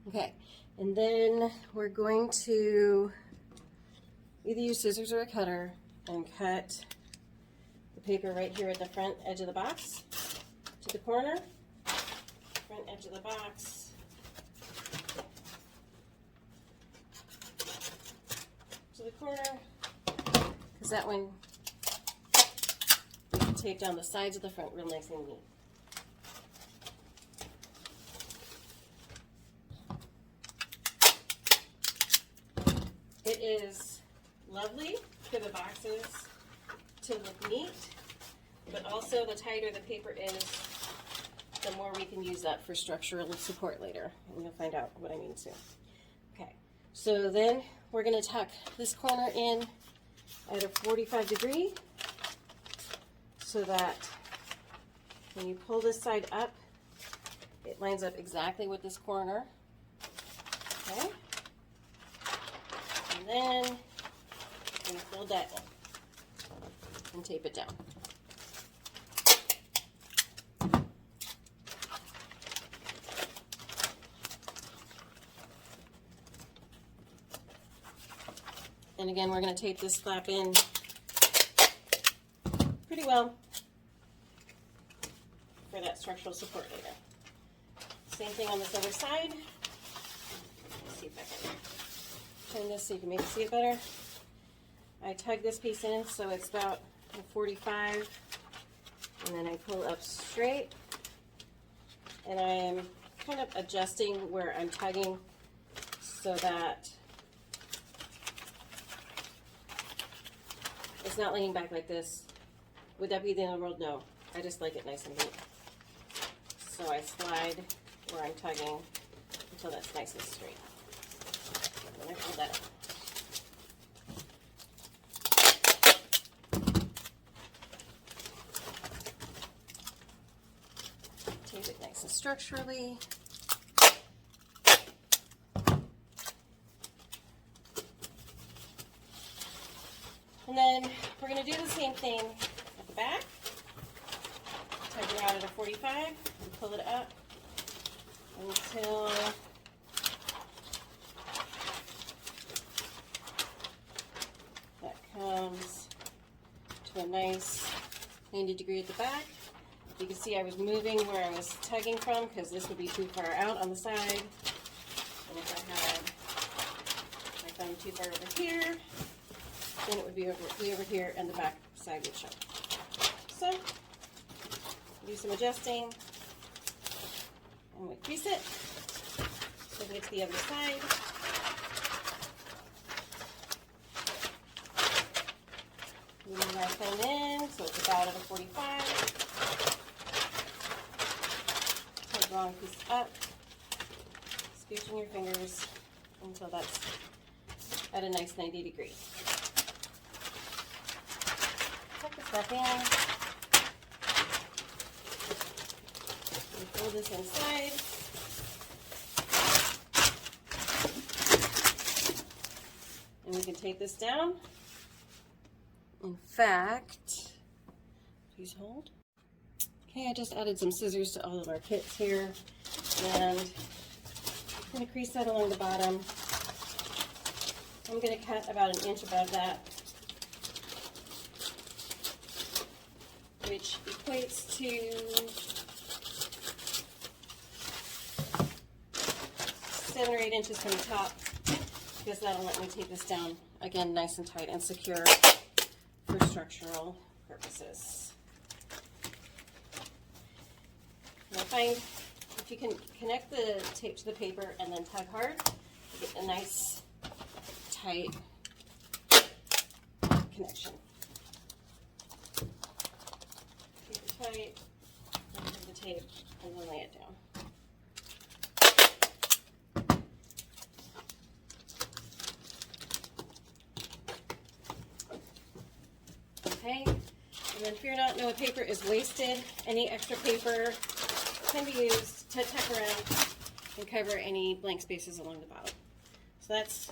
Okay, and then we're going to either use scissors or a cutter and cut the paper right here at the front edge of the box to the corner, front edge of the box, to the corner, because that one we can tape down the sides of the front real nice and neat. It is lovely for the boxes to look neat, but also the tighter the paper is, the more we can use that for structural support later. And you'll find out what I mean soon. Okay, so then we're going to tuck this corner in at a 45 degree so that when you pull this side up, it lines up exactly with this corner. Okay. And then we fold that in and tape it down. And again, we're going to tape this flap in pretty well for that structural support later. Same thing on this other side. Let's see if I can turn this so you can maybe see it better. I tug this piece in so it's about a 45, and then I pull up straight, and I am kind of adjusting where I'm tugging so that it's not leaning back like this. Would that be the end of the world? No. I just like it nice and neat. So I slide where I'm tugging until that's nice and straight. And then I pull that up. Tape it nice and structurally. And then we're going to do the same thing at the back. Tug it out at a 45 and pull it up until that comes to a nice 90 degree at the back. You can see I was moving where I was tugging from because this would be too far out on the side. And if I had my thumb too far over here, then it would be over here and the back side would show. So, do some adjusting, and we crease it, so we get to the other side. Moving our thumb in, so it's about at a 45. Take the wrong piece up, scooching your fingers until that's at a nice 90 degree. Tuck this back in. And fold this inside. And we can take this down. In fact, please hold. Okay, I just added some scissors to all of our kits here. And I'm going to crease that along the bottom. I'm going to cut about an inch above that, which equates to 7 or 8 inches from the top, because that'll let me tape this down again nice and tight and secure for structural purposes. And I find if you can connect the tape to the paper and then tug hard, you get a nice tight connection. Keep it tight, and take the tape and then lay it down. Okay, and then fear not, no paper is wasted. Any extra paper can be used to tuck around and cover any blank spaces along the bottom. So that's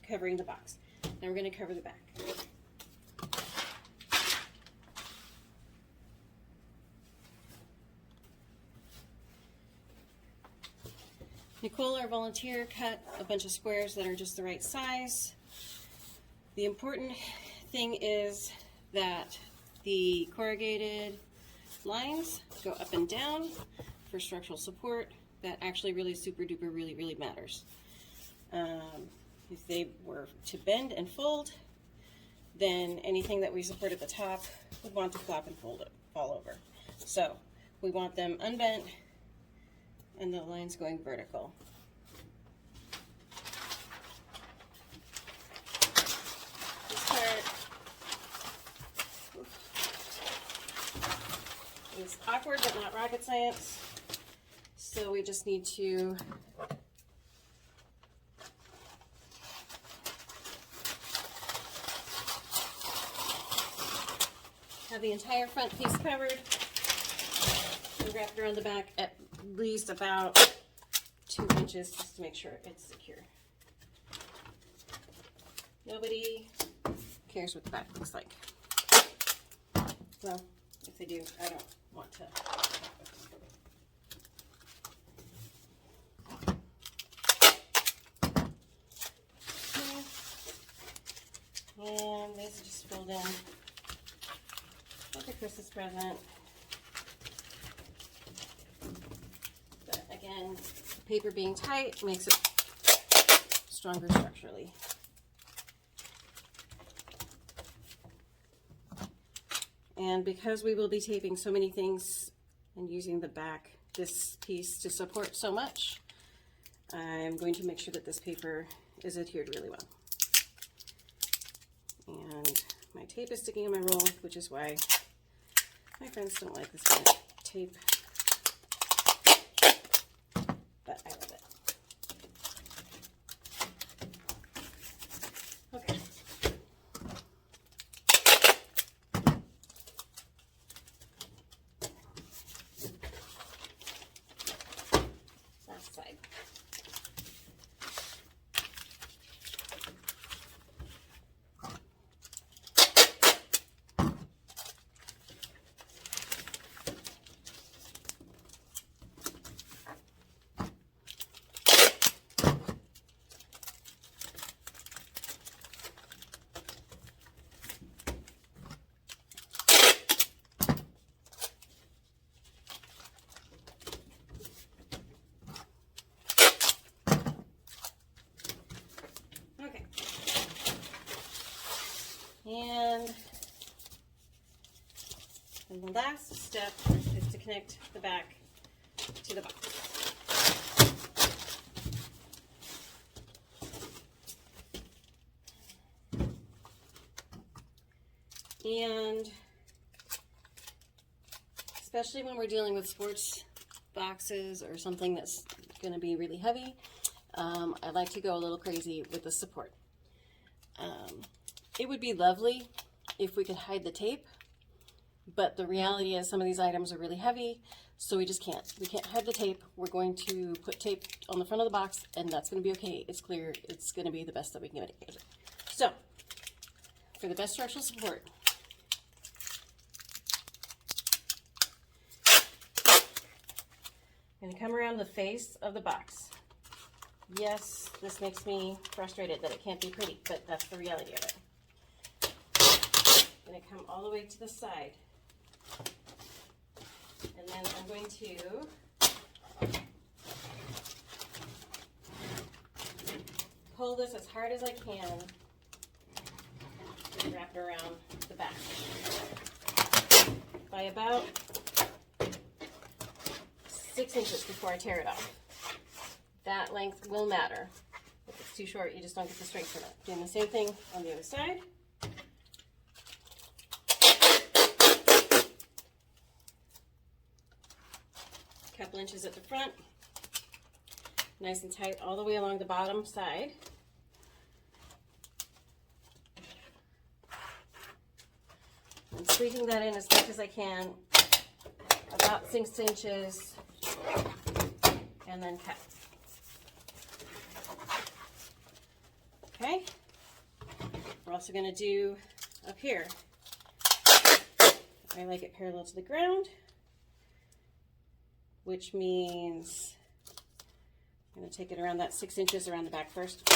covering the box. Now we're going to cover the back. Nicole, our volunteer, cut a bunch of squares that are just the right size. The important thing is that the corrugated lines go up and down for structural support. That actually really super duper really matters. If they were to bend and fold, then anything that we support at the top would want to flop and fold it all over. So we want them unbent and the lines going vertical. This part is awkward but not rocket science. So we just need to have the entire front piece covered and wrapped around the back at least about 2 inches just to make sure it's secure. Nobody cares what the back looks like. Well, if they do, I don't want to. And these are just filled in like a Christmas present. But again, the paper being tight makes it stronger structurally. And because we will be taping so many things and using the back, this piece to support so much, I'm going to make sure that this paper is adhered really well. And my tape is sticking in my roll, which is why my friends don't like this kind of tape, but I love it. Okay. Last side. And the last step is to connect the back to the box. And especially when we're dealing with sports boxes or something that's going to be really heavy, I like to go a little crazy with the support. It would be lovely if we could hide the tape, but the reality is some of these items are really heavy, so we just can't. We can't hide the tape. We're going to put tape on the front of the box, and that's going to be okay. It's clear. It's going to be the best that we can get it. So, for the best structural support, I'm going to come around the face of the box. Yes, this makes me frustrated that it can't be pretty, but that's the reality of it. I'm going to come all the way to the side. And then I'm going to pull this as hard as I can and wrap it around the back. By about 6 inches before I tear it off. That length will matter. If it's too short, you just don't get the strength from it. Doing the same thing on the other side. Couple inches at the front, nice and tight all the way along the bottom side. And squeezing that in as much as I can, about 6 inches, and then cut. Okay, we're also going to do up here. I like it parallel to the ground, which means I'm going to take it around that 6 inches around the back first.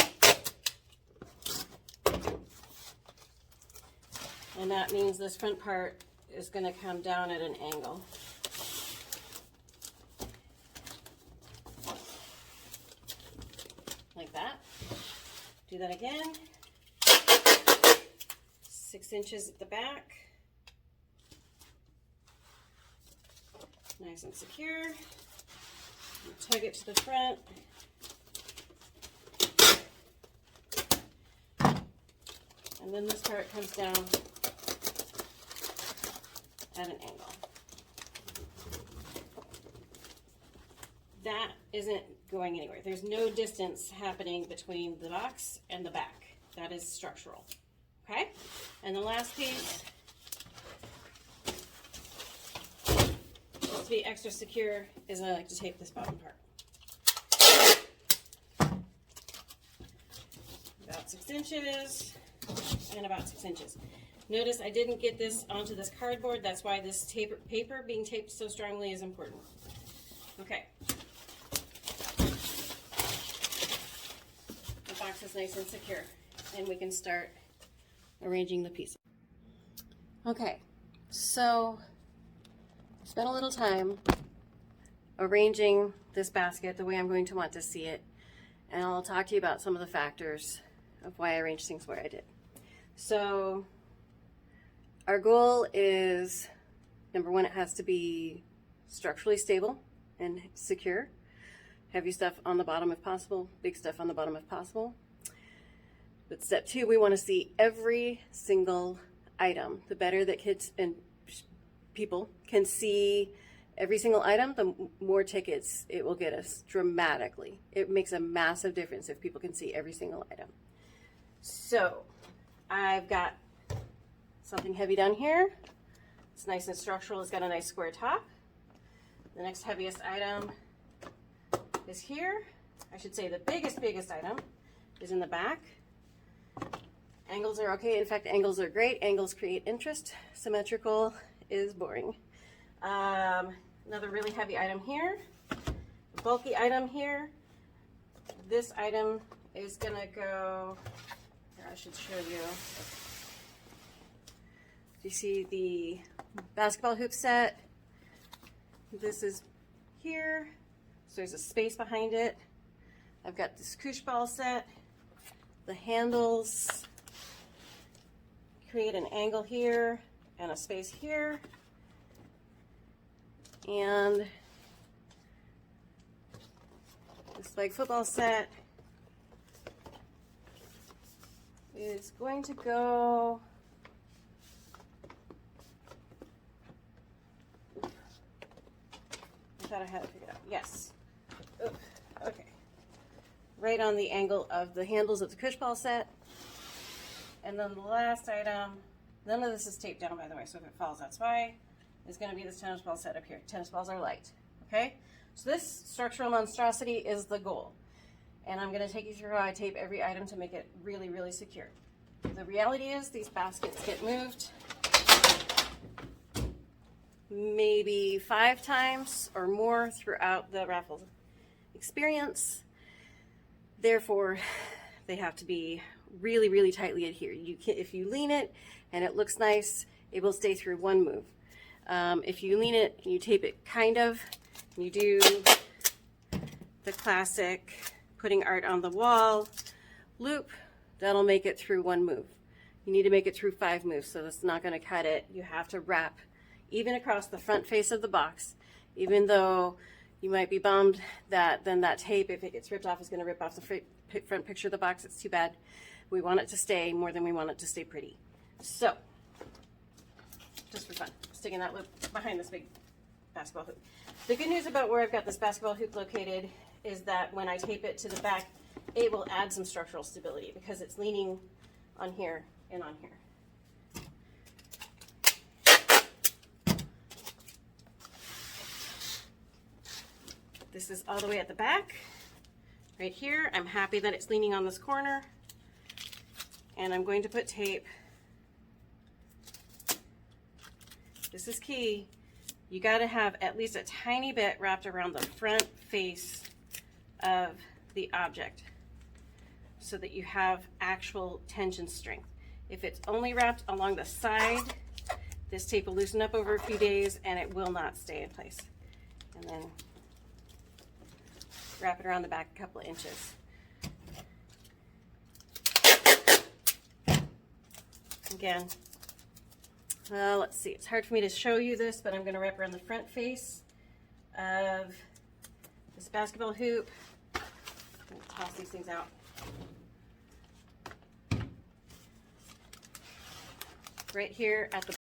And that means this front part is going to come down at an angle. Like that. Do that again. 6 inches at the back. Nice and secure. Tug it to the front. And then this part comes down at an angle. That isn't going anywhere. There's no distance happening between the box and the back. That is structural. Okay? And the last piece, just to be extra secure, is I like to tape this bottom part. About 6 inches and about 6 inches. Notice I didn't get this onto this cardboard. That's why this paper being taped so strongly is important. Okay. The box is nice and secure, and we can start arranging the pieces. Okay, so spent a little time arranging this basket the way I'm going to want to see it, and I'll talk to you about some of the factors of why I arranged things where I did. So our goal is, number one, it has to be structurally stable and secure. Heavy stuff on the bottom if possible, big stuff on the bottom if possible. But step two, we want to see every single item. The better that kids and people can see every single item, the more tickets it will get us dramatically. It makes a massive difference if people can see every single item. So I've got something heavy down here. It's nice and structural. It's got a nice square top. The next heaviest item is here. I should say the biggest item is in the back. Angles are okay. In fact, angles are great. Angles create interest. Symmetrical is boring. Another really heavy item here. Bulky item here. This item is gonna go, here, I should show you. You see the basketball hoop set. This is here. So there's a space behind it. I've got this koosh ball set. The handles create an angle here and a space here. And this flag football set is going to go I thought I had it figured out. Yes. Oops. Okay. Right on the angle of the handles of the koosh ball set. And then the last item, none of this is taped down, by the way, so if it falls, that's why, is going to be this tennis ball set up here. Tennis balls are light. Okay? So this structural monstrosity is the goal. And I'm going to take you through how I tape every item to make it really, really secure. The reality is these baskets get moved maybe 5 times or more throughout the raffle experience. Therefore, they have to be really, really tightly adhered. You can, if you lean it and it looks nice, it will stay through one move. If you lean it and you tape it kind of, you do the classic putting art on the wall loop, that'll make it through one move. You need to make it through 5 moves, so that's not going to cut it. You have to wrap even across the front face of the box, even though you might be bummed that then that tape, if it gets ripped off, is going to rip off the front picture of the box. It's too bad. We want it to stay more than we want it to stay pretty. So, just for fun, sticking that loop behind this big basketball hoop. The good news about where I've got this basketball hoop located is that when I tape it to the back, it will add some structural stability because it's leaning on here and on here. This is all the way at the back, right here. I'm happy that it's leaning on this corner. And I'm going to put tape. This is key. You got to have at least a tiny bit wrapped around the front face of the object so that you have actual tension strength. If it's only wrapped along the side, this tape will loosen up over a few days and it will not stay in place. And then wrap it around the back a couple of inches. Again, let's see, it's hard for me to show you this, but I'm going to wrap around the front face of this basketball hoop. I'm going to toss these things out. Right here at the